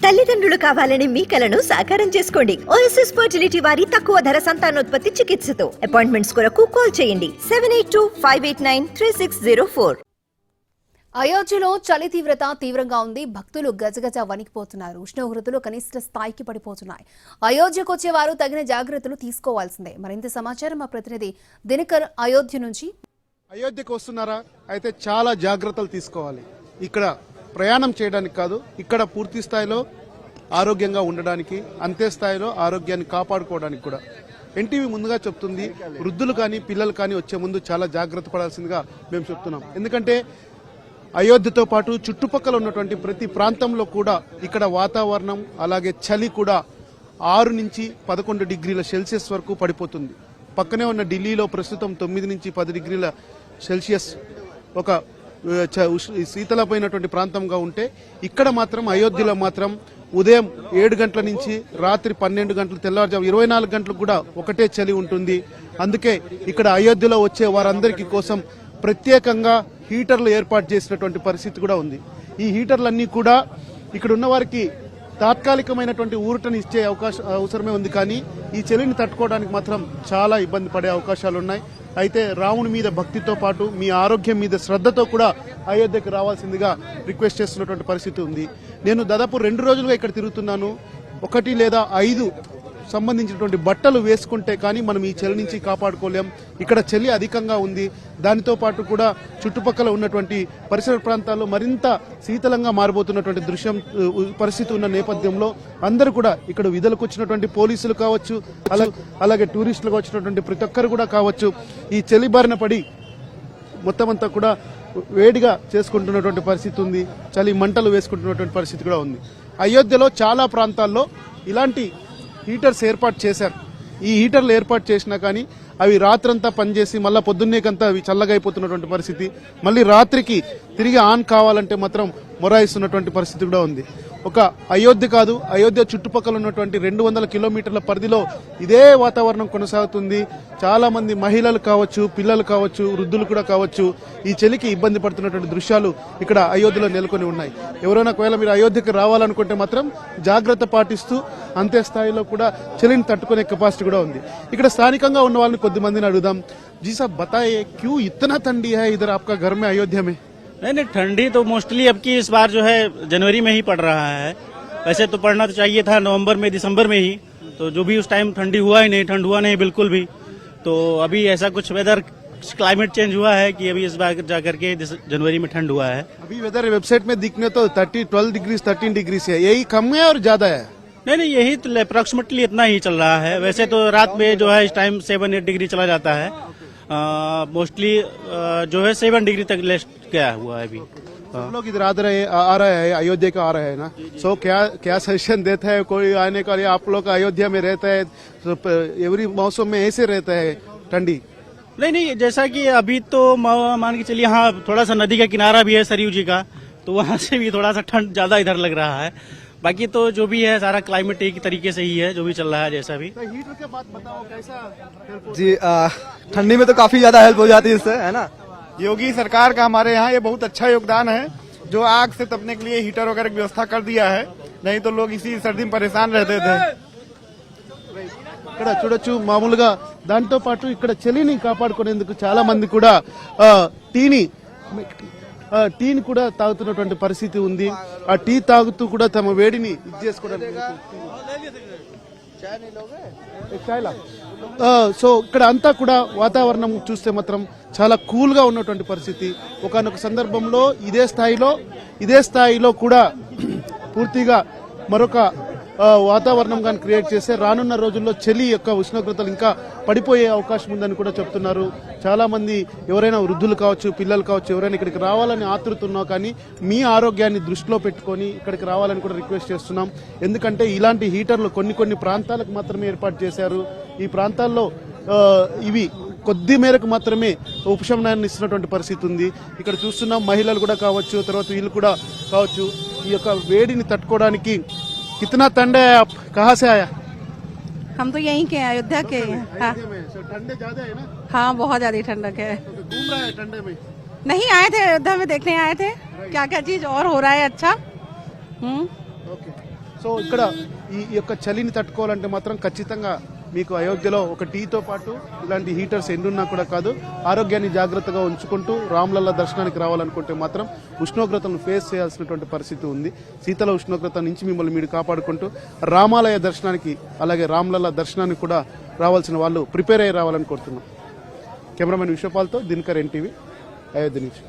తల్లిదండ్రులు కావాలని మీ కలను సాకారం చేసుకోండి. ఓఎస్ఎస్ ఫర్టిలిటీ వారి తక్కువ ధర సంతానోత్పత్తి చికిత్సతో అపాయింట్మెంట్స్ కొరకు కాల్ చేయండి 7825893604. అయోధ్యలో చలి తీవ్రంగా ఉంది. భక్తులు గజగజ వణికిపోతున్నారు. ఉష్ణోగ్రతలు కనిష్ట స్థాయికి పడిపోతున్నాయి. అయోధ్యకు వచ్చేవారు తగిన జాగ్రత్తలు తీసుకోవాల్సిందే. మరింత సమాచారం మా ప్రతినిధి దినకర్ అయోధ్య నుంచి. అయోధ్యకు వస్తున్నారా? అయితే చాలా జాగ్రత్తలు తీసుకోవాలి. ఇక్కడ ప్రయాణం చేయడానికి కాదు, ఇక్కడ పూర్తి స్థాయిలో ఆరోగ్యంగా ఉండడానికి, అంతే స్థాయిలో ఆరోగ్యాన్ని కాపాడుకోవడానికి కూడా. ఎన్టీవీ ముందుగా చెప్తుంది, వృద్ధులు కానీ పిల్లలు కానీ వచ్చే ముందు చాలా జాగ్రత్త పడాల్సిందిగా మేము చెప్తున్నాం. ఎందుకంటే అయోధ్యతో పాటు చుట్టుపక్కల ఉన్నటువంటి ప్రతి ప్రాంతంలో కూడా ఇక్కడ వాతావరణం అలాగే చలి కూడా 6 నుంచి 11 డిగ్రీల సెల్సియస్ వరకు పడిపోతుంది. పక్కనే ఉన్న ఢిల్లీలో ప్రస్తుతం 9 నుంచి 10 డిగ్రీల సెల్సియస్ ఒక శీతలపోయినటువంటి ప్రాంతంగా ఉంటే, ఇక్కడ మాత్రం అయోధ్యలో మాత్రం ఉదయం 7 గంటల నుంచి రాత్రి 12 గంటలు, తెల్లవారుజాము 24 గంటలు కూడా ఒకటే చలి ఉంటుంది. అందుకే ఇక్కడ అయోధ్యలో వచ్చే వారందరికీ కోసం ప్రత్యేకంగా హీటర్లు ఏర్పాటు చేసినటువంటి పరిస్థితి కూడా ఉంది. ఈ హీటర్లన్నీ కూడా ఇక్కడ ఉన్న వారికి తాత్కాలికమైనటువంటి ఊరటని ఇచ్చే అవసరమే ఉంది, కానీ ఈ చలిని తట్టుకోవడానికి మాత్రం చాలా ఇబ్బంది పడే అవకాశాలు ఉన్నాయి. అయితే రాముని మీద భక్తితో పాటు మీ ఆరోగ్యం మీద శ్రద్ధతో కూడా అయోధ్యకు రావాల్సిందిగా రిక్వెస్ట్ చేస్తున్నటువంటి పరిస్థితి ఉంది. నేను దాదాపు 2 రోజులుగా ఇక్కడ తిరుగుతున్నాను. 1 లేదా 5 సంబంధించినటువంటి బట్టలు వేసుకుంటే కానీ మనం ఈ చలి నుంచి కాపాడుకోలేం. ఇక్కడ చలి అధికంగా ఉంది. దానితో పాటు కూడా చుట్టుపక్కల ఉన్నటువంటి పరిసర ప్రాంతాల్లో మరింత శీతలంగా మారబోతున్నటువంటి పరిస్థితి ఉన్న నేపథ్యంలో అందరూ కూడా ఇక్కడ విధులకు వచ్చినటువంటి పోలీసులు కావచ్చు, అలాగే టూరిస్టులకు వచ్చినటువంటి ప్రతి ఒక్కరు కూడా కావచ్చు, ఈ చలి బారిన పడి మొత్తం అంతా కూడా వేడిగా చేసుకుంటున్నటువంటి పరిస్థితి ఉంది. చలి మంటలు వేసుకుంటున్నటువంటి పరిస్థితి కూడా ఉంది. అయోధ్యలో చాలా ప్రాంతాల్లో ఇలాంటి హీటర్స్ ఏర్పాటు చేశారు. ఈ హీటర్లు ఏర్పాటు చేసినా కానీ అవి రాత్రంతా పనిచేసి మళ్ళీ పొద్దున్నేకంతా అవి చల్లగా అయిపోతున్నటువంటి పరిస్థితి. మళ్ళీ రాత్రికి తిరిగి ఆన్ కావాలంటే మాత్రం మొరాయిస్తున్నటువంటి పరిస్థితి కూడా ఉంది. ఒక అయోధ్య కాదు, అయోధ్య చుట్టుపక్కల ఉన్నటువంటి 200 కిలోమీటర్ల పరిధిలో ఇదే వాతావరణం కొనసాగుతుంది. చాలా మంది మహిళలు కావచ్చు, పిల్లలు కావచ్చు, వృద్ధులు కూడా కావచ్చు, ఈ చలికి ఇబ్బంది పడుతున్నటువంటి దృశ్యాలు ఇక్కడ అయోధ్యలో నెలకొని ఉన్నాయి. ఎవరైనా ఒకవేళ మీరు అయోధ్యకు రావాలనుకుంటే మాత్రం జాగ్రత్త పాటిస్తూ అంతే స్థాయిలో కూడా చలిని తట్టుకునే కెపాసిటీ కూడా ఉంది. ఇక్కడ స్థానికంగా ఉన్న వాళ్ళని కొద్దిమందిని అడుగుదాం. जी साहब बताइए, क्यों इतना ठंडी है इधर आपका घर में अयोध्या में? नहीं, ठंडी तो मोस्टली अब की इस बार जो है जनवरी में ही पड़ रहा है। वैसे तो पड़ना तो चाहिए था नवंबर में, दिसंबर में ही, तो जो भी उस टाइम ठंडी हुआ ही नहीं, ठंड हुआ नहीं बिल्कुल भी। तो अभी ऐसा कुछ वेदर क्लाइमेट चेंज हुआ है कि अभी इस बार जाकर के जनवरी में ठंड हुआ है। अभी वेदर वेबसाइट में दिखने तो 12 डिग्री 13 डिग्री है, यही कम है और ज्यादा है? नहीं, यही अप्रोक्सीमेटली इतना ही चल रहा है। वैसे तो रात में जो है इस टाइम 7-8 डिग्री चला जाता है। मोस्टली जो है 7 डिग्री तक लेस्ट गया हुआ है अभी। हम लोग इधर आ रहे हैं अयोध्या का आ रहे हैं ना, सो क्या सजेशन देता है कोई आने का? आप लोग अयोध्या में रहता है तो एवरी मौसम में ऐसे रहता है ठंडी? नहीं, जैसा कि अभी तो मान के चलिए, हाँ थोड़ा सा नदी का किनारा भी है सरयू जी का, तो वहाँ से भी थोड़ा सा ठंड ज्यादा इधर लग रहा है। बाकी तो जो भी है सारा क्लाइमेट एक तरीके से ही है, जो भी चल रहा है जैसा भी। तो हीटर के बात बताओ कैसा जी। ठंडी में तो काफी ज्यादा हेल्प हो जाती है इससे, है ना। योगी सरकार का हमारे यहाँ ये बहुत अच्छा योगदान है, जो आग से तपने के लिए हीटर वगैरह की व्यवस्था कर दिया है। नहीं तो लोग इसी सर्दी में परेशान रहते थे। ఇక్కడ చూడొచ్చు, మామూలుగా దాంతో పాటు ఇక్కడ చలిని కాపాడుకునేందుకు చాలా మంది కూడా టీని కూడా తాగుతున్నటువంటి పరిస్థితి ఉంది. ఆ టీ తాగుతూ కూడా తమ వేడిని ఇది చేసుకోవడానికి సో ఇక్కడ అంతా కూడా వాతావరణం చూస్తే మాత్రం చాలా కూల్ గా ఉన్నటువంటి పరిస్థితి. ఒకానొక సందర్భంలో ఇదే స్థాయిలో కూడా పూర్తిగా మరొక వాతావరణం కానీ క్రియేట్ చేస్తే రానున్న రోజుల్లో చలి యొక్క ఉష్ణోగ్రతలు ఇంకా పడిపోయే అవకాశం ఉందని కూడా చెప్తున్నారు. చాలా మంది ఎవరైనా వృద్ధులు కావచ్చు, పిల్లలు కావచ్చు, ఎవరైనా ఇక్కడికి రావాలని ఆతృతున్నా కానీ మీ ఆరోగ్యాన్ని దృష్టిలో పెట్టుకొని ఇక్కడికి రావాలని కూడా రిక్వెస్ట్ చేస్తున్నాం. ఎందుకంటే ఇలాంటి హీటర్లు కొన్ని ప్రాంతాలకు మాత్రమే ఏర్పాటు చేశారు. ఈ ప్రాంతాల్లో ఇవి కొద్ది మేరకు మాత్రమే ఉపశమనాన్ని ఇస్తున్నటువంటి పరిస్థితి ఉంది. ఇక్కడ చూస్తున్నాం మహిళలు కూడా కావచ్చు, తర్వాత వీళ్ళు కూడా కావచ్చు, ఈ యొక్క వేడిని తట్టుకోవడానికి. कितना ठंड है? आप कहाँ से आया? हम तो यहीं के अयोध्या के। हाँ, ठंडे ज्यादा है ना? हाँ बहुत ज्यादा ठंडक है। घूम रहा है ठंडे में? नहीं आए थे, अयोध्या में देखने आए थे क्या क्या चीज और हो रहा है अच्छा। ओके, సో ఇక్కడ ఈ యొక్క చలిని తట్టుకోవాలంటే మాత్రం ఖచ్చితంగా మీకు అయోధ్యలో ఒక టీతో పాటు ఇలాంటి హీటర్స్ ఎన్నున్నా కూడా కాదు, ఆరోగ్యాన్ని జాగ్రత్తగా ఉంచుకుంటూ రామ్లల్ల దర్శనానికి రావాలనుకుంటే మాత్రం ఉష్ణోగ్రతలను ఫేస్ చేయాల్సినటువంటి పరిస్థితి ఉంది. శీతల ఉష్ణోగ్రత నుంచి మిమ్మల్ని మీరు కాపాడుకుంటూ రామాలయ దర్శనానికి అలాగే రామ్లల్ల దర్శనానికి కూడా రావాల్సిన వాళ్ళు ప్రిపేర్ అయ్యి రావాలని కోరుతున్నాం. కెమెరామెన్ విశ్వపాల్తో దినకర్ ఎన్టీవీ, అయోధ్య నుంచి.